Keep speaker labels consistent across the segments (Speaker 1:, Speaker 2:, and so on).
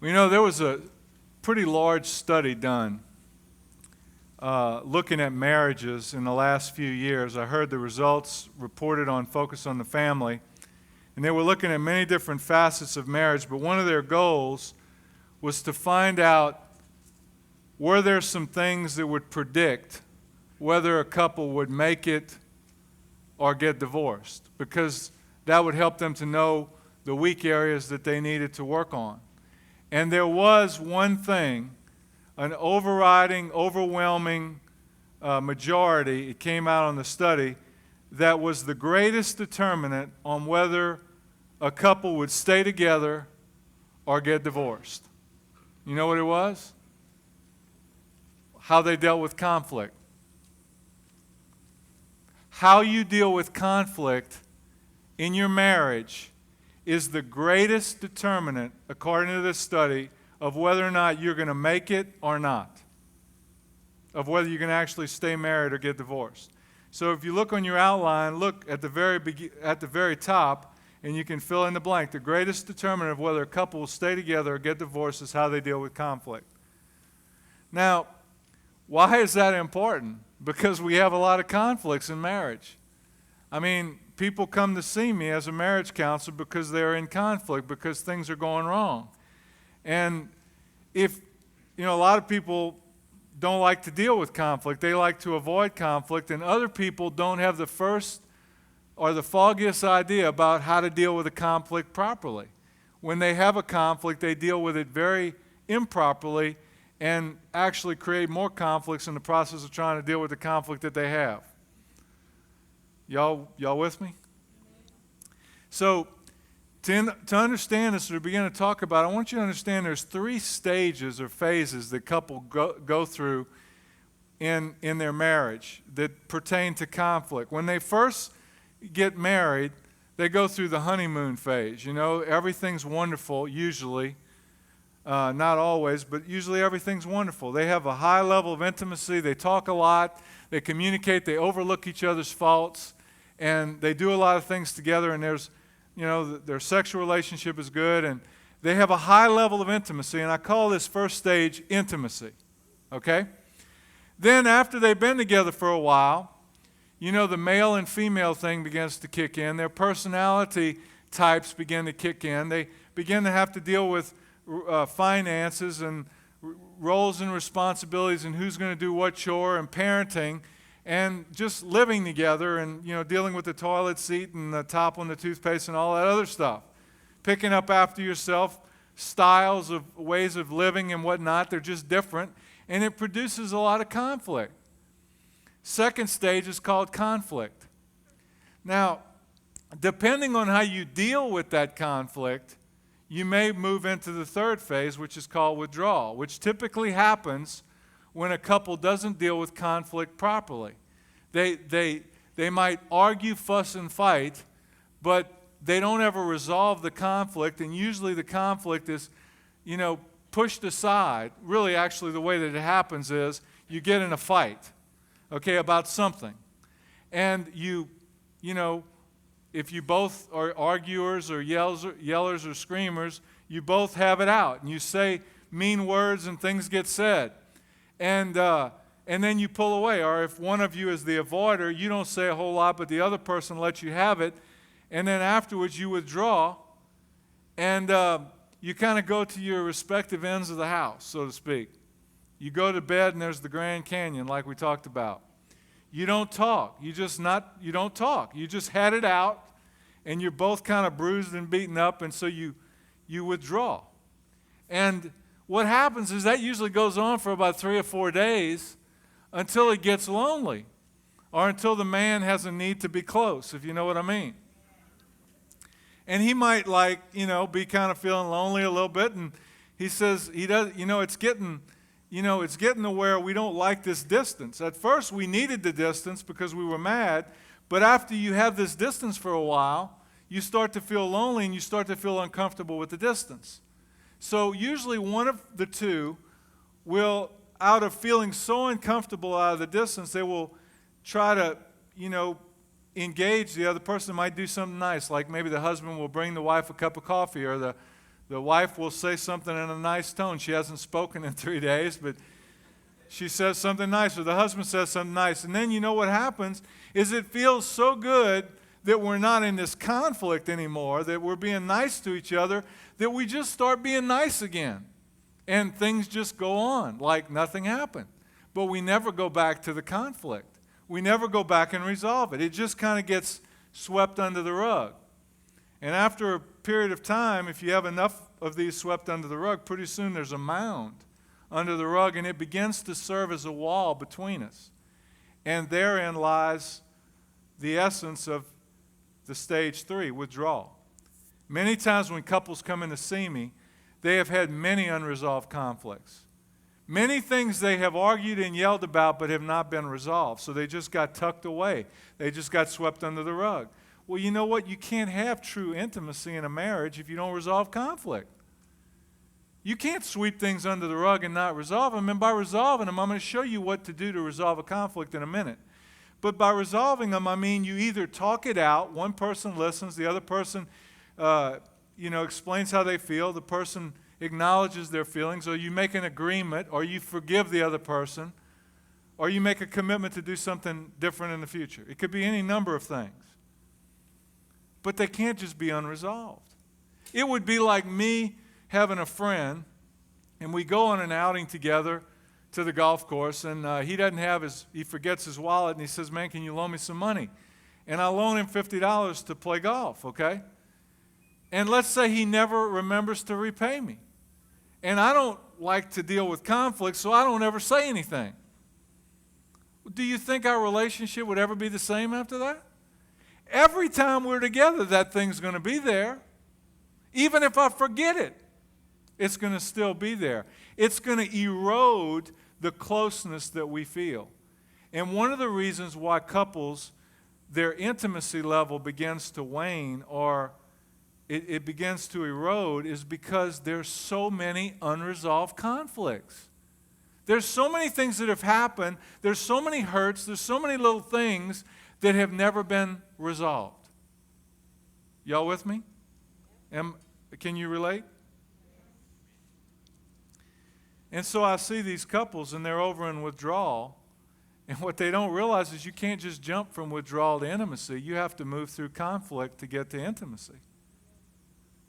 Speaker 1: There was a pretty large study done looking at marriages in the last few years. I heard the results reported on Focus on the Family, and they were looking at many different facets of marriage, but one of their goals was to find out, were there some things that would predict whether a couple would make it or get divorced, because that would help them to know the weak areas that they needed to work on. And there was one thing, an overriding, overwhelming majority, it came out on the study, that was the greatest determinant on whether a couple would stay together or get divorced. You know what it was? How they dealt with conflict. How you deal with conflict in your marriage is the greatest determinant, according to this study, of whether or not you're going to make it or not, of whether you can actually stay married or get divorced. So if you look on your outline, look at the very top, and you can fill in the blank. The greatest determinant of whether a couple will stay together or get divorced is how they deal with conflict. Now, why is that important? Because we have a lot of conflicts in marriage. People come to see me as a marriage counselor because they're in conflict, because things are going wrong. And if, a lot of people don't like to deal with conflict, they like to avoid conflict, and other people don't have the first or the foggiest idea about how to deal with a conflict properly. When they have a conflict, they deal with it very improperly and actually create more conflicts in the process of trying to deal with the conflict that they have. Y'all with me? So, to understand this, or to begin to talk about it, I want you to understand there's 3 stages or phases that couples go through in their marriage that pertain to conflict. When they first get married, they go through the honeymoon phase. Everything's wonderful, usually. Not always, but usually everything's wonderful. They have a high level of intimacy. They talk a lot. They communicate. They overlook each other's faults. And they do a lot of things together, and their sexual relationship is good, and they have a high level of intimacy, and I call this first stage intimacy, okay? Then after they've been together for a while, the male and female thing begins to kick in. Their personality types begin to kick in. They begin to have to deal with finances and roles and responsibilities and who's going to do what chore and parenting, and just living together and, dealing with the toilet seat and the top on the toothpaste and all that other stuff. Picking up after yourself, styles of ways of living and whatnot, they're just different, and it produces a lot of conflict. Second stage is called conflict. Now, depending on how you deal with that conflict, you may move into the third phase, which is called withdrawal, which typically happens when a couple doesn't deal with conflict properly. They might argue, fuss, and fight, but they don't ever resolve the conflict, and usually the conflict is, pushed aside. Really, actually, the way that it happens is you get in a fight, about something. And if you both are arguers or yellers or screamers, you both have it out, and you say mean words and things get said. And then you pull away. Or if one of you is the avoider, you don't say a whole lot, but the other person lets you have it. And then afterwards you withdraw, and you kind of go to your respective ends of the house, so to speak. You go to bed and there's the Grand Canyon like we talked about. You don't talk. You don't talk. You just had it out, and you're both kind of bruised and beaten up, and so you withdraw. And what happens is that usually goes on for about 3 or 4 days until it gets lonely, or until the man has a need to be close, if you know what I mean. And he might be kind of feeling lonely a little bit, and he says it's getting to where we don't like this distance. At first we needed the distance because we were mad, but after you have this distance for a while, you start to feel lonely and you start to feel uncomfortable with the distance. So usually one of the two will, out of feeling so uncomfortable out of the distance, they will try to, engage the other person. Might do something nice, like maybe the husband will bring the wife a cup of coffee, or The wife will say something in a nice tone. She hasn't spoken in 3 days, but she says something nice, or the husband says something nice. And then you know what happens is it feels so good that we're not in this conflict anymore, that we're being nice to each other, that we just start being nice again. And things just go on like nothing happened. But we never go back to the conflict. We never go back and resolve it. It just kind of gets swept under the rug. And after a period of time, if you have enough of these swept under the rug, pretty soon there's a mound under the rug, and it begins to serve as a wall between us. And therein lies the essence of the stage 3, withdrawal. Many times when couples come in to see me, they have had many unresolved conflicts. Many things they have argued and yelled about but have not been resolved. So they just got tucked away. They just got swept under the rug. Well, you know what? You can't have true intimacy in a marriage if you don't resolve conflict. You can't sweep things under the rug and not resolve them. And by resolving them, I'm going to show you what to do to resolve a conflict in a minute. But by resolving them, I mean you either talk it out, one person listens, the other person explains how they feel, the person acknowledges their feelings, or you make an agreement, or you forgive the other person, or you make a commitment to do something different in the future. It could be any number of things. But they can't just be unresolved. It would be like me having a friend, and we go on an outing together to the golf course, and he forgets his wallet, and he says, "Man, can you loan me some money?" And I loan him $50 to play golf, okay? And let's say he never remembers to repay me. And I don't like to deal with conflict, so I don't ever say anything. Do you think our relationship would ever be the same after that? Every time we're together, that thing's going to be there. Even if I forget it, it's going to still be there. It's going to erode the closeness that we feel. And one of the reasons why couples, their intimacy level begins to wane or it begins to erode is because there's so many unresolved conflicts. There's so many things that have happened. There's so many hurts. There's so many little things that have never been resolved. Y'all with me? Can you relate? And so I see these couples and they're over in withdrawal. And what they don't realize is you can't just jump from withdrawal to intimacy. You have to move through conflict to get to intimacy.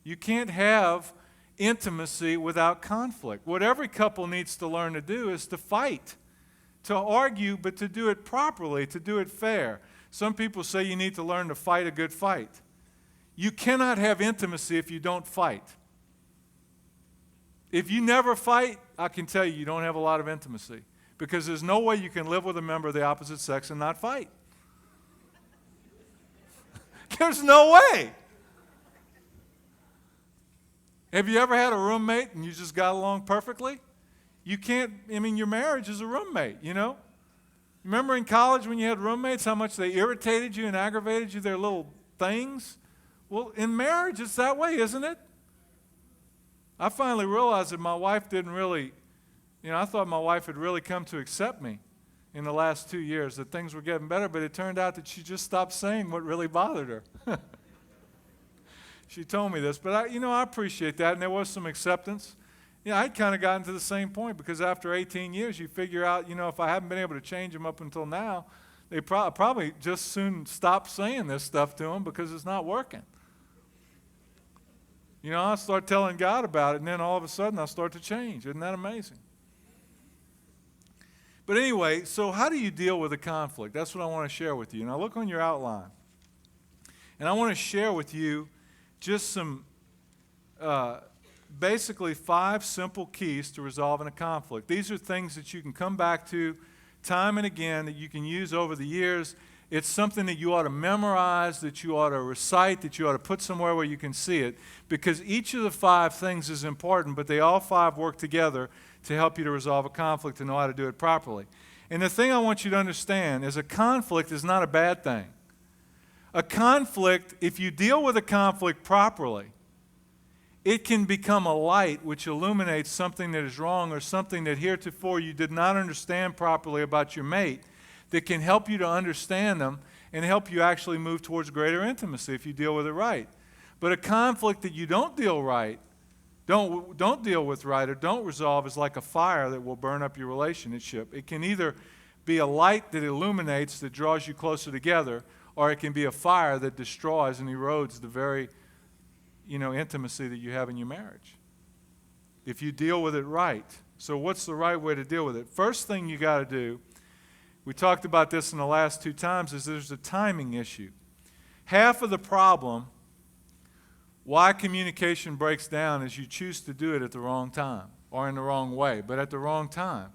Speaker 1: You can't have intimacy without conflict. What every couple needs to learn to do is to fight, to argue, but to do it properly, to do it fair. Some people say you need to learn to fight a good fight. You cannot have intimacy if you don't fight. If you never fight, I can tell you don't have a lot of intimacy because there's no way you can live with a member of the opposite sex and not fight. There's no way. Have you ever had a roommate and you just got along perfectly? You can't, your marriage is a roommate, you know? Remember in college when you had roommates, how much they irritated you and aggravated you, their little things? Well, in marriage, it's that way, isn't it? I finally realized that my wife didn't really, I thought my wife had really come to accept me in the last 2 years, that things were getting better, but it turned out that she just stopped saying what really bothered her. She told me this, but I appreciate that, and there was some acceptance. I'd kind of gotten to the same point because after 18 years, you figure out, if I haven't been able to change them up until now, they probably just soon stop saying this stuff to them because it's not working. I start telling God about it, and then all of a sudden I start to change. Isn't that amazing? But anyway, so how do you deal with a conflict? That's what I want to share with you. Now look on your outline. And I want to share with you just some basically 5 simple keys to resolving a conflict. These are things that you can come back to time and again that you can use over the years. It's something that you ought to memorize, that you ought to recite, that you ought to put somewhere where you can see it, because each of the 5 things is important, but they all 5 work together to help you to resolve a conflict and know how to do it properly. And the thing I want you to understand is a conflict is not a bad thing. A conflict, if you deal with a conflict properly, it can become a light which illuminates something that is wrong or something that heretofore you did not understand properly about your mate, that can help you to understand them and help you actually move towards greater intimacy if you deal with it right. But a conflict that you don't deal right Don't deal with right or don't resolve is like a fire that will burn up your relationship. It can either be a light that illuminates, that draws you closer together, or it can be a fire that destroys and erodes the very, intimacy that you have in your marriage. If you deal with it right. So what's the right way to deal with it? First thing you got to do, we talked about this in the last 2 times, is there's a timing issue. Half of the problem why communication breaks down is you choose to do it at the wrong time or in the wrong way, but at the wrong time.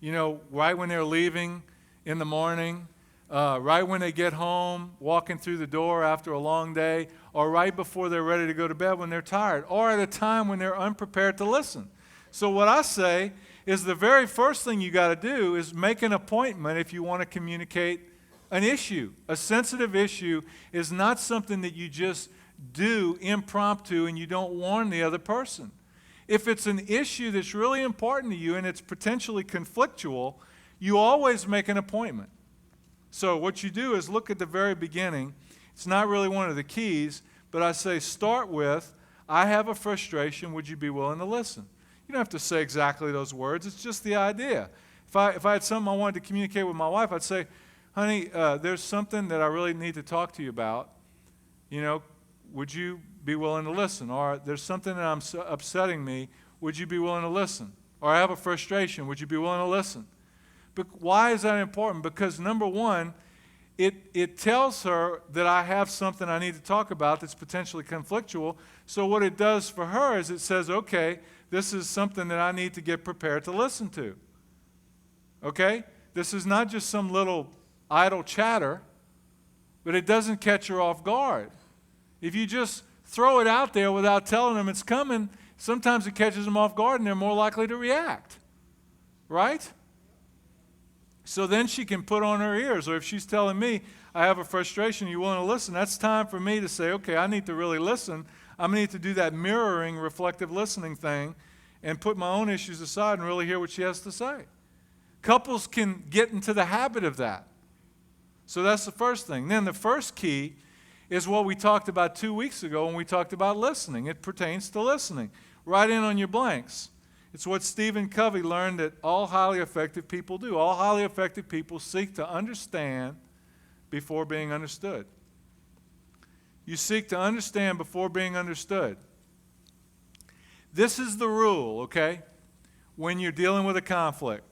Speaker 1: Right when they're leaving in the morning, right when they get home, walking through the door after a long day, or right before they're ready to go to bed when they're tired, or at a time when they're unprepared to listen. So what I say is the very first thing you got to do is make an appointment if you want to communicate an issue. A sensitive issue is not something that you just do impromptu and you don't warn the other person. If it's an issue that's really important to you and it's potentially conflictual, you always make an appointment. So what you do is look at the very beginning. It's not really one of the keys, but I say start with, I have a frustration, would you be willing to listen? You don't have to say exactly those words, it's just the idea. If I had something I wanted to communicate with my wife, I'd say, honey, there's something that I really need to talk to you about. Would you be willing to listen? Or there's something that I'm upsetting me. Would you be willing to listen? Or I have a frustration. Would you be willing to listen? But why is that important? Because number one, it tells her that I have something I need to talk about that's potentially conflictual. So what it does for her is it says, okay, this is something that I need to get prepared to listen to. Okay? This is not just some little idle chatter, but it doesn't catch her off guard. If you just throw it out there without telling them it's coming, sometimes it catches them off guard and they're more likely to react. Right? So then she can put on her ears. Or if she's telling me, I have a frustration, you willing to listen? That's time for me to say, okay, I need to really listen. I'm going to need to do that mirroring, reflective listening thing and put my own issues aside and really hear what she has to say. Couples can get into the habit of that. So that's the first thing. Then the first key is what we talked about 2 weeks ago when we talked about listening. It pertains to listening. Write in on your blanks. It's what Stephen Covey learned that all highly effective people do. All highly effective people seek to understand before being understood. You seek to understand before being understood. This is the rule, okay, when you're dealing with a conflict.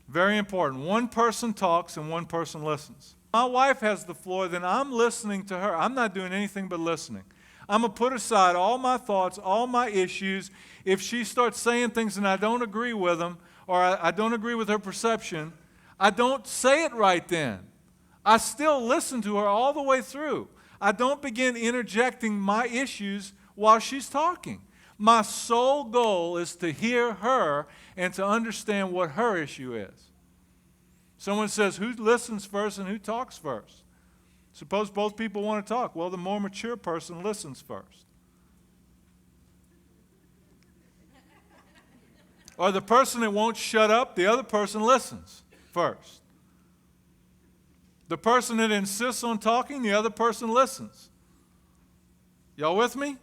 Speaker 1: Very important. One person talks and one person listens. My wife has the floor, then I'm listening to her. I'm not doing anything but listening. I'm going to put aside all my thoughts, all my issues. If she starts saying things and I don't agree with them, or I don't agree with her perception, I don't say it right then. I still listen to her all the way through. I don't begin interjecting my issues while she's talking. My sole goal is to hear her and to understand what her issue is. Someone says, who listens first and who talks first? Suppose both people want to talk. Well, the more mature person listens first. Or the person that won't shut up, the other person listens first. The person that insists on talking, the other person listens. Y'all with me?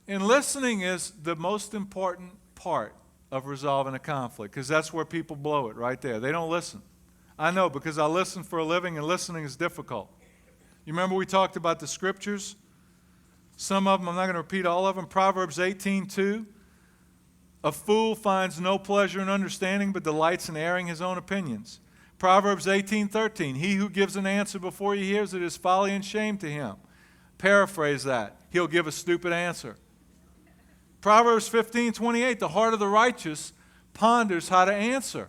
Speaker 1: And listening is the most important part of resolving a conflict, because that's where people blow it right there. They don't listen. I know, because I listen for a living, and listening is difficult. You remember we talked about the scriptures? Some of them, I'm not going to repeat all of them. Proverbs 18:2. A fool finds no pleasure in understanding, but delights in airing his own opinions. Proverbs 18:13. He who gives an answer before he hears it is folly and shame to him. Paraphrase that. He'll give a stupid answer. Proverbs 15:28, the heart of the righteous ponders how to answer.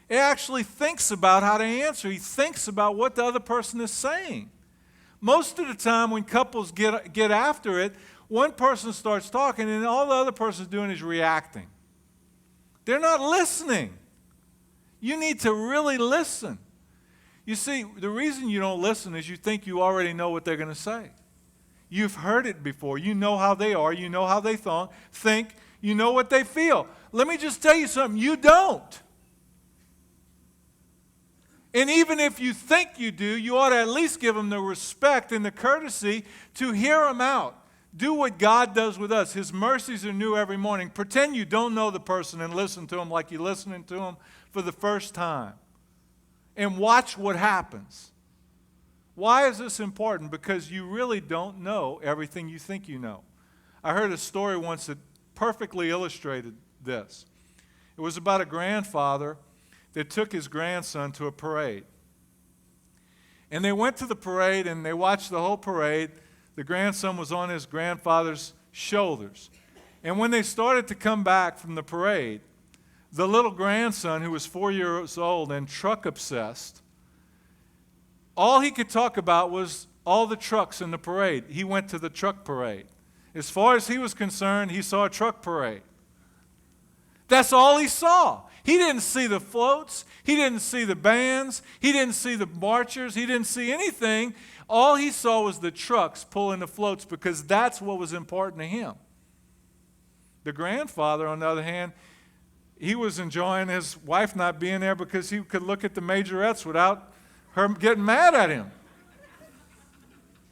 Speaker 1: He actually thinks about how to answer. He thinks about what the other person is saying. Most of the time when couples get after it, one person starts talking and all the other person's doing is reacting. They're not listening. You need to really listen. You see, the reason you don't listen is you think you already know what they're going to say. You've heard it before. You know how they are. You know how they think. You know what they feel. Let me just tell you something. You don't. And even if you think you do, you ought to at least give them the respect and the courtesy to hear them out. Do what God does with us. His mercies are new every morning. Pretend you don't know the person and listen to him like you're listening to him for the first time. And watch what happens. Why is this important? Because you really don't know everything you think you know. I heard a story once that perfectly illustrated this. It was about a grandfather that took his grandson to a parade. And they went to the parade and they watched the whole parade. The grandson was on his grandfather's shoulders. And when they started to come back from the parade, the little grandson, who was 4 years old and truck obsessed, all he could talk about was all the trucks in the parade. He went to the truck parade. As far as he was concerned, he saw a truck parade. That's all he saw. He didn't see the floats. He didn't see the bands. He didn't see the marchers. He didn't see anything. All he saw was the trucks pulling the floats because that's what was important to him. The grandfather, on the other hand, he was enjoying his wife not being there because he could look at the majorettes without her getting mad at him.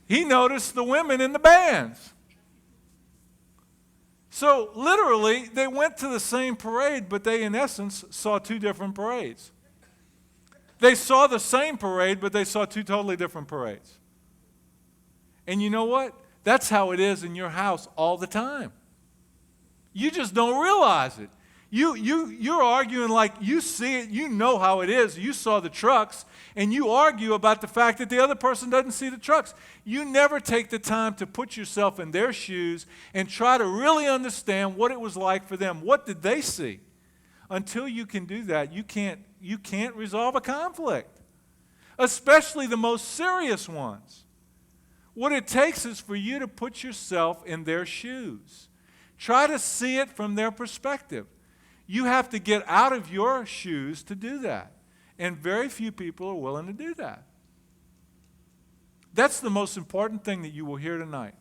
Speaker 1: He noticed the women in the bands. So literally, they went to the same parade, but they, in essence, saw two different parades. They saw the same parade, but they saw two totally different parades. And you know what? That's how it is in your house all the time. You just don't realize it. You're arguing like you see it, you know how it is. You saw the trucks, and you argue about the fact that the other person doesn't see the trucks. You never take the time to put yourself in their shoes and try to really understand what it was like for them. What did they see? Until you can do that, you can't resolve a conflict, especially the most serious ones. What it takes is for you to put yourself in their shoes. Try to see it from their perspective. You have to get out of your shoes to do that. And very few people are willing to do that. That's the most important thing that you will hear tonight.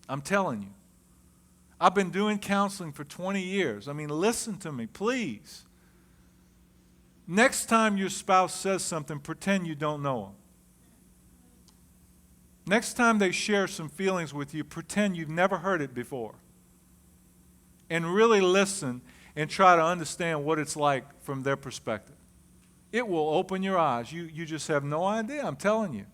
Speaker 1: I'm telling you. I've been doing counseling for 20 years. I mean, listen to me, please. Next time your spouse says something, pretend you don't know them. Next time they share some feelings with you, pretend you've never heard it before. And really listen and try to understand what it's like from their perspective. It will open your eyes. You just have no idea, I'm telling you.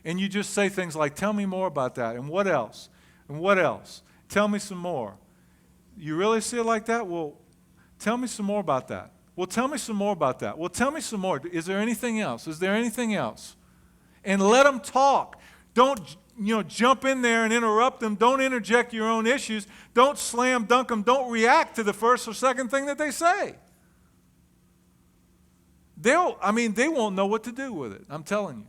Speaker 1: And you just say things like, tell me more about that, and what else? And what else? Tell me some more. You really see it like that? Well, tell me some more about that. Well, tell me some more about that. Well, tell me some more. Is there anything else? Is there anything else? And let them talk. Don't jump in there and interrupt them. Don't interject your own issues. Don't slam dunk them. Don't react to the first or second thing that they say. They won't know what to do with it. I'm telling you.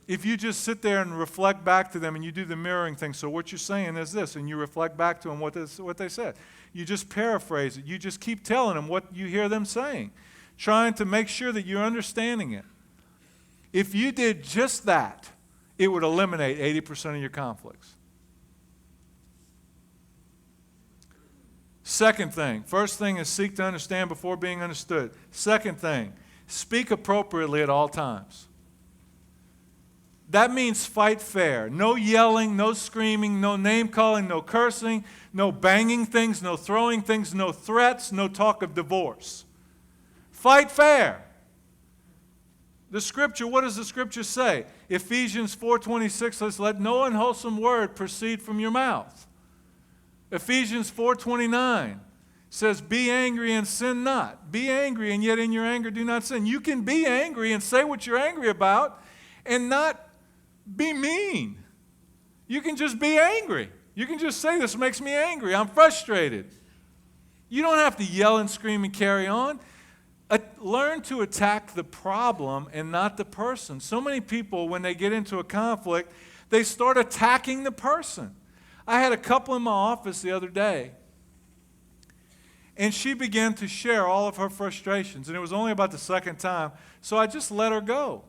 Speaker 1: If you just sit there and reflect back to them and you do the mirroring thing, so what you're saying is this, and you reflect back to them what they said. You just paraphrase it. You just keep telling them what you hear them saying, trying to make sure that you're understanding it. If you did just that, it would eliminate 80% of your conflicts. Second thing. First thing is seek to understand before being understood. Second thing, speak appropriately at all times. That means fight fair. No yelling, no screaming, no name calling, no cursing, no banging things, no throwing things, no threats, no talk of divorce. Fight fair. The scripture, what does the scripture say? Ephesians 4:26 says, let no unwholesome word proceed from your mouth. Ephesians 4:29 says, be angry and sin not. Be angry and yet in your anger do not sin. You can be angry and say what you're angry about and not be mean. You can just be angry. You can just say, this makes me angry. I'm frustrated. You don't have to yell and scream and carry on. Learn to attack the problem and not the person. So many people, when they get into a conflict, they start attacking the person. I had a couple in my office the other day, and she began to share all of her frustrations, and it was only about the second time, so I just let her go.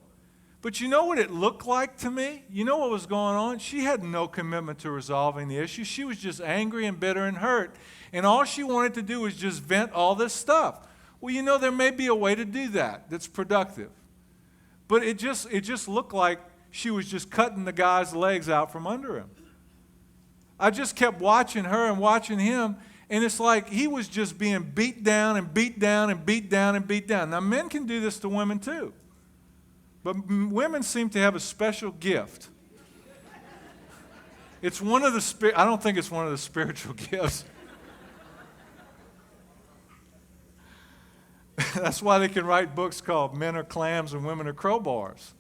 Speaker 1: But you know what it looked like to me? You know what was going on? She had no commitment to resolving the issue. She was just angry and bitter and hurt, and all she wanted to do was just vent all this stuff. Well, you know, there may be a way to do that that's productive. But it just looked like she was just cutting the guy's legs out from under him. I just kept watching her and watching him, and it's like he was just being beat down and beat down and beat down and beat down. Now, men can do this to women too, but women seem to have a special gift. It's one of the I don't think it's one of the spiritual gifts. That's why they can write books called Men Are Clams and Women Are Crowbars.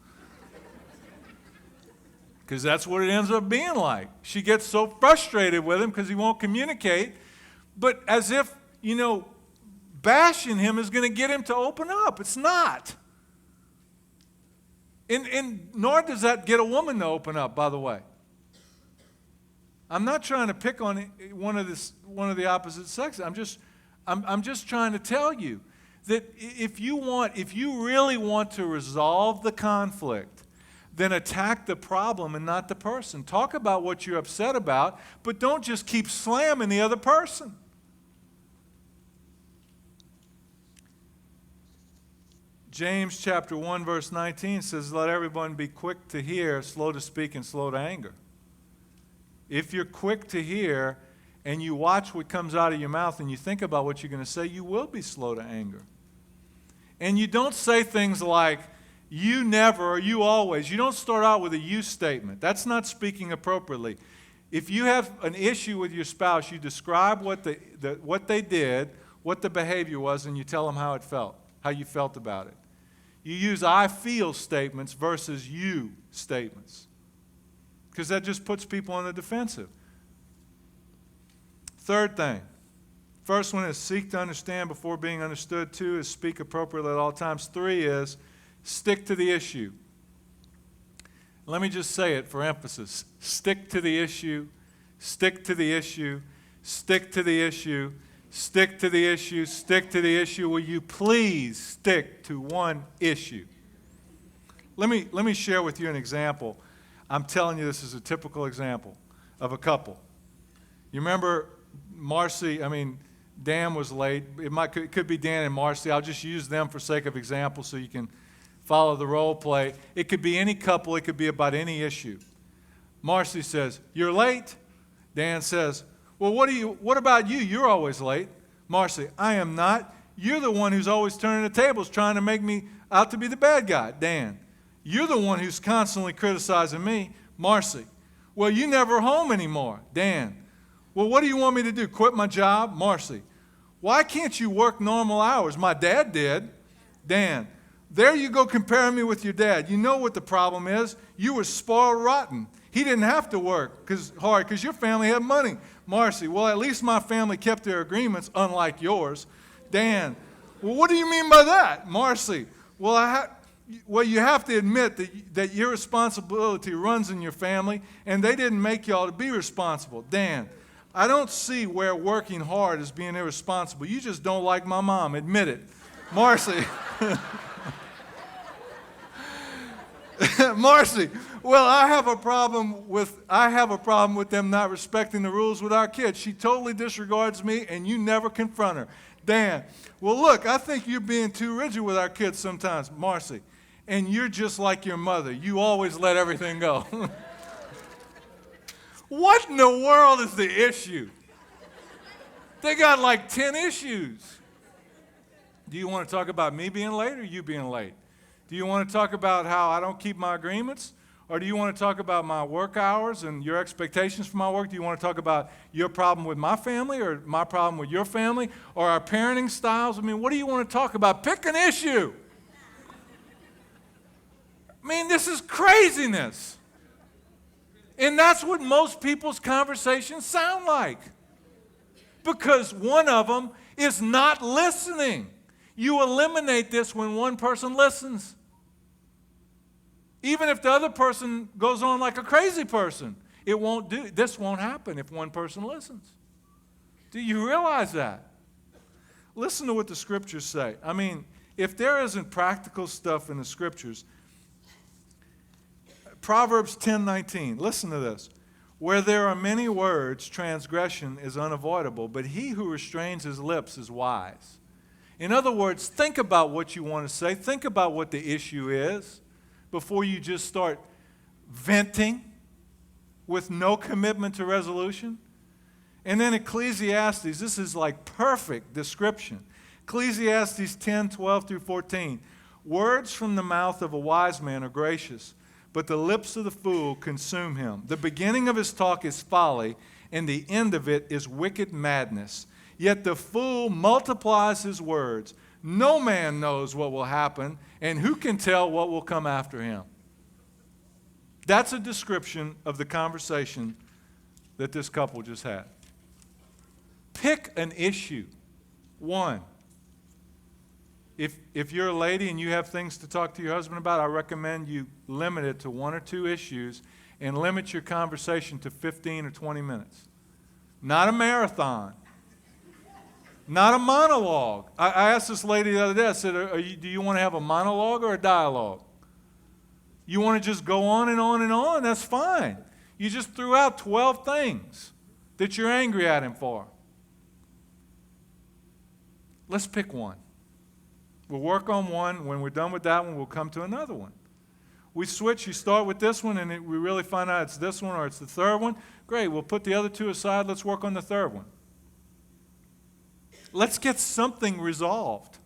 Speaker 1: Because that's what it ends up being like. She gets so frustrated with him because he won't communicate, but as if, bashing him is going to get him to open up. It's not. And nor does that get a woman to open up, by the way. I'm not trying to pick on one of the opposite sex. I'm just trying to tell you that if you really want to resolve the conflict, then attack the problem and not the person. Talk about what you're upset about, but don't just keep slamming the other person. James chapter 1 verse 19 says, let everyone be quick to hear, slow to speak, and slow to anger. If you're quick to hear and you watch what comes out of your mouth and you think about what you're going to say, you will be slow to anger. And you don't say things like, you never or you always. You don't start out with a you statement. That's not speaking appropriately. If you have an issue with your spouse, you describe what they did, what the behavior was, and you tell them how you felt about it. You use I feel statements versus you statements, because that just puts people on the defensive. Third thing. First one is seek to understand before being understood. 2 is speak appropriately at all times. 3 is stick to the issue. Let me just say it for emphasis. Stick to the issue, stick to the issue, stick to the issue, stick to the issue, stick to the issue. Will you please stick to one issue? Let me share with you an example. I'm telling you, this is a typical example of a couple. You remember Dan was late. It could be Dan and Marcy. I'll just use them for sake of example so you can follow the role play. It could be any couple. It could be about any issue. Marcy says, you're late. Dan says, well, what about you? You're always late. Marcy, I am not. You're the one who's always turning the tables, trying to make me out to be the bad guy. Dan, you're the one who's constantly criticizing me. Marcy, well, you never home anymore. Dan, well, what do you want me to do? Quit my job? Marcy, why can't you work normal hours? My dad did. Dan, there you go comparing me with your dad. You know what the problem is. You were spoiled rotten. He didn't have to work hard because your family had money. Marcy, well, at least my family kept their agreements, unlike yours. Dan, well, what do you mean by that? Marcy, well, you have to admit that your responsibility runs in your family, and they didn't make y'all to be responsible. Dan, I don't see where working hard is being irresponsible. You just don't like my mom. Admit it. Marcy. Marcy, well, I have a problem with them not respecting the rules with our kids. She totally disregards me, and you never confront her. Dan, well, look, I think you're being too rigid with our kids sometimes. Marcy, and you're just like your mother. You always let everything go. What in the world is the issue? They got like 10 issues. Do you want to talk about me being late or you being late? Do you want to talk about how I don't keep my agreements? Or do you want to talk about my work hours and your expectations for my work? Do you want to talk about your problem with my family or my problem with your family or our parenting styles? I mean, what do you want to talk about? Pick an issue. I mean, this is craziness. And that's what most people's conversations sound like. Because one of them is not listening. You eliminate this when one person listens. Even if the other person goes on like a crazy person, this won't happen if one person listens. Do you realize that? Listen to what the scriptures say. I mean, if there isn't practical stuff in the scriptures, Proverbs 10:19, listen to this. Where there are many words, transgression is unavoidable, but he who restrains his lips is wise. In other words, think about what you want to say. Think about what the issue is before you just start venting with no commitment to resolution. And then Ecclesiastes, this is like perfect description. Ecclesiastes 10:12 through 14. Words from the mouth of a wise man are gracious, but the lips of the fool consume him. The beginning of his talk is folly, and the end of it is wicked madness. Yet the fool multiplies his words. No man knows what will happen, and who can tell what will come after him? That's a description of the conversation that this couple just had. Pick an issue. One. If you're a lady and you have things to talk to your husband about, I recommend you limit it to one or two issues and limit your conversation to 15 or 20 minutes. Not a marathon. Not a monologue. I asked this lady the other day, I said, do you want to have a monologue or a dialogue? You want to just go on and on and on? That's fine. You just threw out 12 things that you're angry at him for. Let's pick one. We'll work on one. When we're done with that one, we'll come to another one. We switch. You start with this one, and we really find out it's this one or it's the third one. Great. We'll put the other two aside. Let's work on the third one. Let's get something resolved.